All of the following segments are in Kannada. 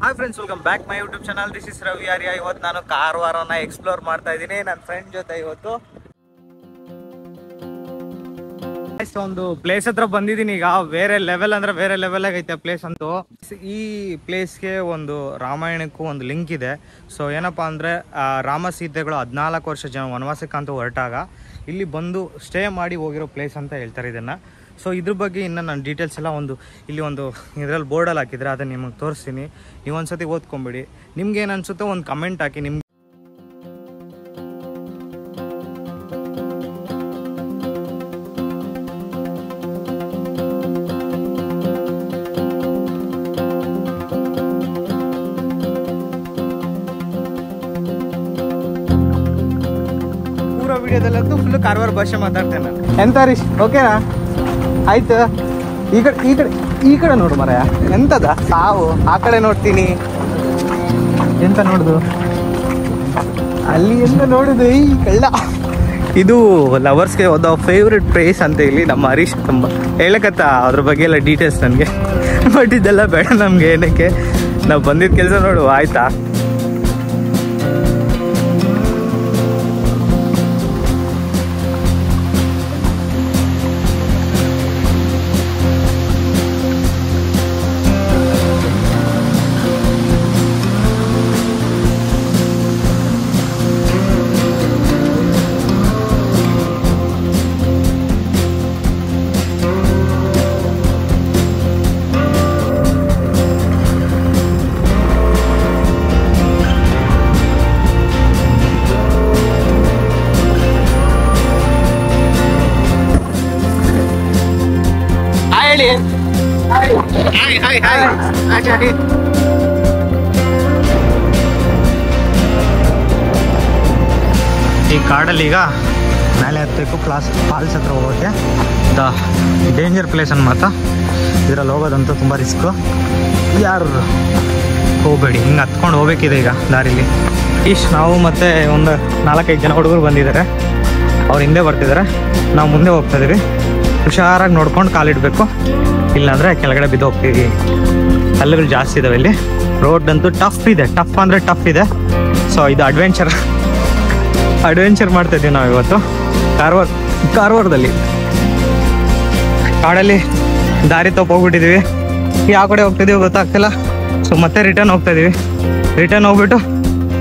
Hi friends, welcome back my YouTube channel. This is Ravi Arya. ಇವತ್ತು ನಾನು ಕಾರವಾರನ ಎಕ್ಸ್ಪ್ಲೋರ್ ಮಾಡ್ತಾ ಇದ್ದೀನಿ ನನ್ನ ಫ್ರೆಂಡ್ ಜೊತೆ. ಇವತ್ತು ಒಂದು ಪ್ಲೇಸ್ ಹತ್ರ ಬಂದಿದ್ದೀನಿ. ಈಗ ಬೇರೆ ಲೆವೆಲ್ ಅಂದ್ರೆ ಬೇರೆ ಲೆವೆಲ್ ಆಗೈತೆ ಪ್ಲೇಸ್ ಅಂತೂ. ಈ ಪ್ಲೇಸ್ಗೆ ಒಂದು ರಾಮಾಯಣಕ್ಕೂ ಒಂದು ಲಿಂಕ್ ಇದೆ. ಸೊ ಏನಪ್ಪಾ ಅಂದ್ರೆ ರಾಮ ಸೀತೆಗಳು 14 ವರ್ಷ ವನವಾಸಕ್ಕೆ ಅಂತ ಹೊರಟಾಗ ಇಲ್ಲಿ ಬಂದು ಸ್ಟೇ ಮಾಡಿ ಹೋಗಿರೋ ಪ್ಲೇಸ್ ಅಂತ ಹೇಳ್ತಾರೆ ಇದನ್ನ. ಸೊ ಇದ್ರ ಬಗ್ಗೆ ಇನ್ನು ನಾನು ಡೀಟೇಲ್ಸ್ ಎಲ್ಲ ಇಲ್ಲಿ ಒಂದು ಇದರಲ್ಲಿ ಬೋರ್ಡಲ್ಲಿ ಹಾಕಿದ್ರೆ ಅದನ್ನು ನಿಮಗೆ ತೋರಿಸ್ತೀನಿ. ನೀವು ಒಂದ್ಸತಿ ಓದ್ಕೊಂಬಿಡಿ. ನಿಮ್ಗೆ ಏನು ಅನ್ಸುತ್ತೋ ಒಂದು ಕಮೆಂಟ್ ಹಾಕಿ. ನಿಮ್ಗೆ ಪೂರ ವಿಡಿಯೋದಲ್ಲಂತೂ ಫುಲ್ ಕಾರವಾರ ಭಾಷೆ ಮಾತಾಡ್ತೇನೆ ನಾನು. ಎಂತ ರೀಶ್, ಓಕೆನಾ? ಆಯ್ತು. ಈ ಕಡೆ ನೋಡು ಮರ. ಎಂತದ ಸಾವು? ಆ ಕಡೆ ನೋಡ್ತೀನಿ. ಎಂತ ನೋಡುದು? ಅಲ್ಲಿ ಎಂತ ನೋಡುದು? ಈ ಕಳ್ಳ. ಇದು ಲವರ್ಸ್ಗೆ ಒಂದು ಫೇವ್ರೆಟ್ ಪ್ಲೇಸ್ ಅಂತ ಇಲ್ಲಿ ನಮ್ಮ ಹರೀಶ್ ತುಂಬ ಹೇಳಕತ್ತ ಅದ್ರ ಬಗ್ಗೆ ಎಲ್ಲ ಡೀಟೇಲ್ಸ್ ನನಗೆ. ಬಟ್ ಇದೆಲ್ಲ ಬೇಡ ನಮ್ಗೆ. ಏನಕ್ಕೆ ನಾವು ಬಂದಿದ್ದ ಕೆಲಸ ನೋಡು, ಆಯ್ತಾ? ಈ ಕಾಡಲ್ಲಿ ಈಗ ಮೇಲೆ ಹತ್ತಬೇಕು. ಫಾಲ್ಸ್ ಹತ್ರ ಹೋಗೋಕ್ಕೆ ಡೇಂಜರ್ ಪ್ಲೇಸ್ ಅನ್ಮಾತ. ಇದರಲ್ಲಿ ಹೋಗೋದಂತೂ ತುಂಬ ರಿಸ್ಕು. ಯಾರು ಹೋಗಬೇಡಿ. ಹಿಂಗೆ ಹತ್ಕೊಂಡು ಹೋಗ್ಬೇಕಿದೆ ಈಗ ದಾರಿಲಿ. ನಾವು ಮತ್ತೆ ಒಂದು 4-5 ಜನ ಹುಡುಗರು ಬಂದಿದ್ದಾರೆ. ಅವ್ರು ಹಿಂದೆ ಬರ್ತಿದ್ದಾರೆ, ನಾವು ಮುಂದೆ ಹೋಗ್ತಾ ಇದೀವಿ. ಹುಷಾರಾಗಿ ನೋಡ್ಕೊಂಡು ಕಾಲಿಡಬೇಕು, ಇಲ್ಲಾಂದರೆ ಕೆಳಗಡೆ ಬಿದ್ದು ಹೋಗ್ತೀವಿ. ಕಲ್ಲುಗಳು ಜಾಸ್ತಿ ಇದಾವೆ ಇಲ್ಲಿ. ರೋಡ್ ಅಂತೂ ಟಫ್ ಇದೆ. ಟಫ್ ಅಂದರೆ ಟಫ್ ಇದೆ. ಸೊ ಇದು ಅಡ್ವೆಂಚರ್ ಮಾಡ್ತಾ ಇದ್ದೀವಿ ನಾವು ಇವತ್ತು ಕಾರವಾರದಲ್ಲಿ. ಕಾಡಲ್ಲಿ ದಾರಿ ಹೋಗ್ಬಿಟ್ಟಿದ್ದೀವಿ. ಯಾವ ಕಡೆ ಹೋಗ್ತಿದ್ದೀವಿ ಗೊತ್ತಾಗ್ತಿಲ್ಲ. ಸೊ ಮತ್ತೆ ರಿಟರ್ನ್ ಹೋಗ್ತಾ ಇದೀವಿ. ರಿಟರ್ನ್ ಹೋಗ್ಬಿಟ್ಟು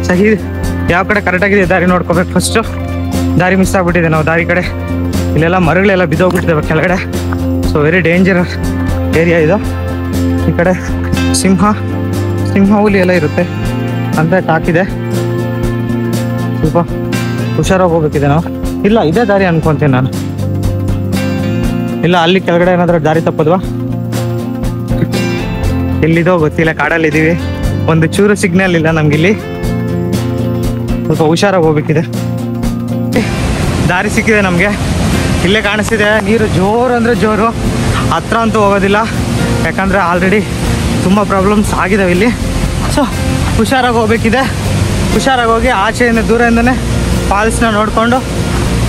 ಸಹಿ ಯಾವ ಕಡೆ ಕರೆಕ್ಟಾಗಿದೆ ದಾರಿ ನೋಡ್ಕೋಬೇಕು. ಫಸ್ಟು ದಾರಿ ಮಿಸ್ ಆಗ್ಬಿಟ್ಟಿದೆ. ನಾವು ದಾರಿ ಕಡೆ ಇಲ್ಲೆಲ್ಲ ಮರಗಳೆಲ್ಲ ಬಿದ್ದೋಗ್ಬಿಟ್ಟಿದ್ದಾವೆ ಕೆಳಗಡೆ. ಸೊ ವೆರಿ ಡೇಂಜರ್ ಏರಿಯಾ ಇದು. ಈ ಕಡೆ ಸಿಂಹ ಹುಲಿ ಎಲ್ಲ ಇರುತ್ತೆ ಅಂತ ಟಾಕಿದೆ. ಸ್ವಲ್ಪ ಹುಷಾರಾಗಿ ಹೋಗ್ಬೇಕಿದೆ ನಾವು. ಇಲ್ಲ, ಇದೇ ದಾರಿ ಅನ್ಕೊಂತೀನಿ ನಾನು. ಇಲ್ಲ, ಅಲ್ಲಿ ಕೆಳಗಡೆ ಏನಾದರೂ ದಾರಿ ತಪ್ಪದ್ವಾ? ಎಲ್ಲಿದೋ ಗೊತ್ತಿಲ್ಲ. ಕಾಡಲ್ಲಿದ್ದೀವಿ. ಒಂದು ಚೂರು ಸಿಗ್ನಲ್ ಇಲ್ಲ ನಮ್ಗಿಲ್ಲಿ. ಸ್ವಲ್ಪ ಹುಷಾರಾಗಿ ಹೋಗ್ಬೇಕಿದೆ. ದಾರಿ ಸಿಕ್ಕಿದೆ ನಮಗೆ. ಇಲ್ಲೇ ಕಾಣಿಸ್ತಿದೆ ನೀರು. ಜೋರು ಅಂದರೆ ಜೋರು. ಹತ್ರ ಅಂತೂ ಹೋಗೋದಿಲ್ಲ, ಯಾಕಂದರೆ ಆಲ್ರೆಡಿ ತುಂಬ ಪ್ರಾಬ್ಲಮ್ಸ್ ಆಗಿದ್ದಾವೆ ಇಲ್ಲಿ. ಸೊ ಹುಷಾರಾಗಿ ಹೋಗ್ಬೇಕಿದೆ. ಹುಷಾರಾಗಿ ಹೋಗಿ ಆಚೆಯಿಂದ ದೂರದಿಂದನೇ ಫಾಲ್ಸ್ನ ನೋಡಿಕೊಂಡು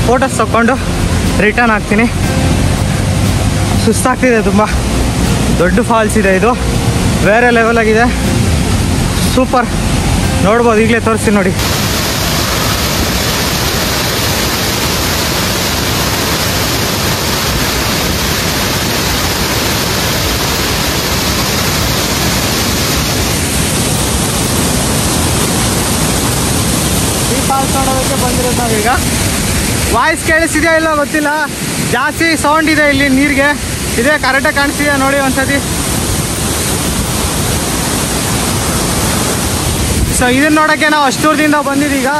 ಫೋಟೋಸ್ ತಗೊಂಡು ರಿಟರ್ನ್ ಆಗ್ತೀನಿ. ಸುಸ್ತಾಗ್ತಿದೆ ತುಂಬ. ದೊಡ್ಡ ಫಾಲ್ಸ್ ಇದೆ ಇದು. ಬೇರೆ ಲೆವೆಲ್ ಆಗಿದೆ. ಸೂಪರ್. ನೋಡ್ಬೋದು, ಈಗಲೇ ತೋರಿಸ್ತೀನಿ ನೋಡಿ. ನೋಡೋದಕ್ಕೆ ಬಂದಿರೋದು ನಾವೀಗ. ವಾಯ್ಸ್ ಕೇಳಿಸಿದೆಯಾ ಇಲ್ಲ ಗೊತ್ತಿಲ್ಲ. ಜಾಸ್ತಿ ಸೌಂಡ್ ಇದೆ ಇಲ್ಲಿ ನೀರಿಗೆ. ಇದೇ ಕರೆಕ್ಟಾಗಿ ಕಾಣಿಸ್ತಿದೆಯಾ ನೋಡಿ ಒಂದ್ಸತಿ. ಸೊ ಇದನ್ನ ನೋಡೋಕ್ಕೆ ನಾವು ಅಷ್ಟು ದೂರದಿಂದ ಬಂದಿದ್ದೀಗ.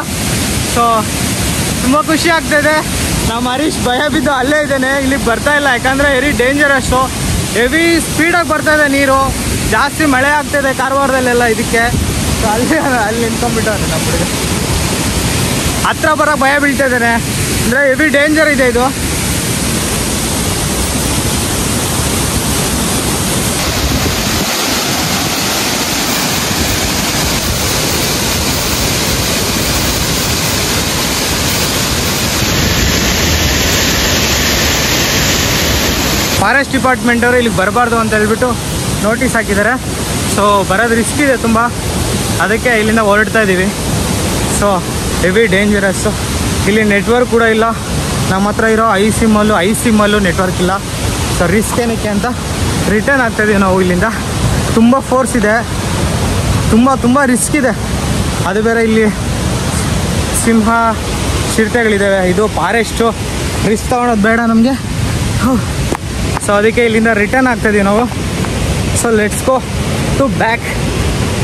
ಸೊ ತುಂಬ ಖುಷಿ ಆಗ್ತಾಯಿದೆ. ನಮ್ಮ ಹರೀಶ್ ಭಯ ಬಿದ್ದು ಅಲ್ಲೇ ಇದ್ದೇನೆ, ಇಲ್ಲಿಗೆ ಬರ್ತಾ ಇಲ್ಲ. ಯಾಕಂದರೆ ವೆರಿ ಡೇಂಜರಸ್ಸು. ಹೆವಿ ಸ್ಪೀಡಾಗಿ ಬರ್ತಾಯಿದೆ ನೀರು. ಜಾಸ್ತಿ ಮಳೆ ಆಗ್ತಾಯಿದೆ ಕಾರವಾರದಲ್ಲೆಲ್ಲ ಇದಕ್ಕೆ. ಸೊ ಅಲ್ಲಿ ನಿಂತ್ಕೊಂಡ್ಬಿಟ್ಟವ್ರೆ ನಮ್ಮ ಹುಡುಗ. ಹತ್ರ ಬರೋ ಭಯ ಬೀಳ್ತಾ ಇದ್ದಾನೆ. ಅಂದರೆ ಹೆವಿ ಡೇಂಜರ್ ಇದೆ ಇದು. ಫಾರೆಸ್ಟ್ ಡಿಪಾರ್ಟ್ಮೆಂಟ್ ಅವರು ಇಲ್ಲಿಗೆ ಬರಬಾರ್ದು ಅಂತ ಹೇಳ್ಬಿಟ್ಟು ನೋಟಿಸ್ ಹಾಕಿದ್ದಾರೆ. ಸೊ ಬರೋದು ರಿಸ್ಕ್ ಇದೆ ತುಂಬ, ಅದಕ್ಕೆ ಇಲ್ಲಿಂದ ಹೊರಡ್ತಾ ಇದ್ದೀವಿ. So heavy dangerous. ಇಲ್ಲಿ ನೆಟ್ವರ್ಕ್ ಕೂಡ ಇಲ್ಲ. ನಮ್ಮ ಹತ್ರ ಇರೋ ಐ ಸಿಮ್ಮಲ್ಲೂ ನೆಟ್ವರ್ಕ್ ಇಲ್ಲ. ಸೊ ರಿಸ್ಕ್ ಏನಕ್ಕೆ ಅಂತ ರಿಟರ್ನ್ ಆಗ್ತಾಯಿದ್ದೀವಿ ನಾವು ಇಲ್ಲಿಂದ. ತುಂಬ ಫೋರ್ಸ್ ಇದೆ, ತುಂಬ ರಿಸ್ಕ್ ಇದೆ. ಅದು ಬೇರೆ ಇಲ್ಲಿ ಸಿಂಹ ಚಿರತೆಗಳಿದ್ದಾವೆ. ಇದು ಫಾರೆಸ್ಟು, ರಿಸ್ಕ್ ತೊಗೊಳೋದು ಬೇಡ ನಮಗೆ. ಸೊ ಅದಕ್ಕೆ ಇಲ್ಲಿಂದ ರಿಟರ್ನ್ ಆಗ್ತಾಯಿದ್ದೀವಿ ನಾವು. So let's go to back.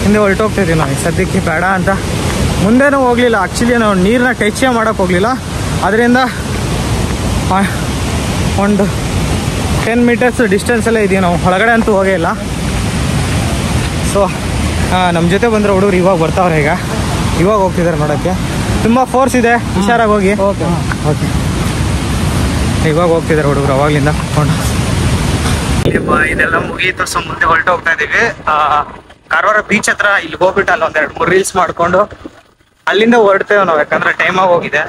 ಹಿಂದೆ ಹೊರಟೋಗ್ತಾಯಿದ್ದೀವಿ ನಾವು ಸದ್ಯಕ್ಕೆ ಬೇಡ ಅಂತ. ಮುಂದೆನೂ ಹೋಗಲಿಲ್ಲ ಆ್ಯಕ್ಚುಲಿ, ನಾವು ನೀರನ್ನ ಟಚ್ ಮಾಡೋಕ್ಕೆ ಹೋಗಲಿಲ್ಲ. ಅದರಿಂದ ಒಂದು 10 ಮೀಟರ್ಸ್ ಡಿಸ್ಟೆನ್ಸಲ್ಲೇ ಇದೀವಿ ನಾವು, ಒಳಗಡೆ ಅಂತೂ ಹೋಗೇ ಇಲ್ಲ. ಸೊ ನಮ್ಮ ಜೊತೆ ಬಂದರೆ ಹುಡುಗರು ಇವಾಗ ಬರ್ತಾವ್ರೆ, ಇವಾಗ ಹೋಗ್ತಿದ್ದಾರೆ ನೋಡೋಕ್ಕೆ. ತುಂಬ ಫೋರ್ಸ್ ಇದೆ, ಹುಷಾರಾಗಿ ಹೋಗಿ. ಓಕೆ ಇವಾಗ ಹೋಗ್ತಿದ್ದಾರೆ ಹುಡುಗರು ಅವಾಗಲಿಂದ ಕುತ್ಕೊಂಡು. ಇದೆಲ್ಲ ಮುಗೀತು. ಸೊ ಮುಂದೆ ಹೊರಟೋಗ್ತಾ ಇದ್ದೀವಿ ಕಾರವಾರ ಬೀಚ್ ಹತ್ರ. ಇಲ್ಲಿ ಹೋಗ್ಬಿಟ್ಟು ಅಲ್ಲಿ 1-2-3 ರೀಲ್ಸ್ ಮಾಡಿಕೊಂಡು ಅಲ್ಲಿಂದ ಹೊರಡ್ತೇವೆ ನಾವು, ಯಾಕಂದರೆ ಟೈಮಾಗಿ ಹೋಗಿದೆ.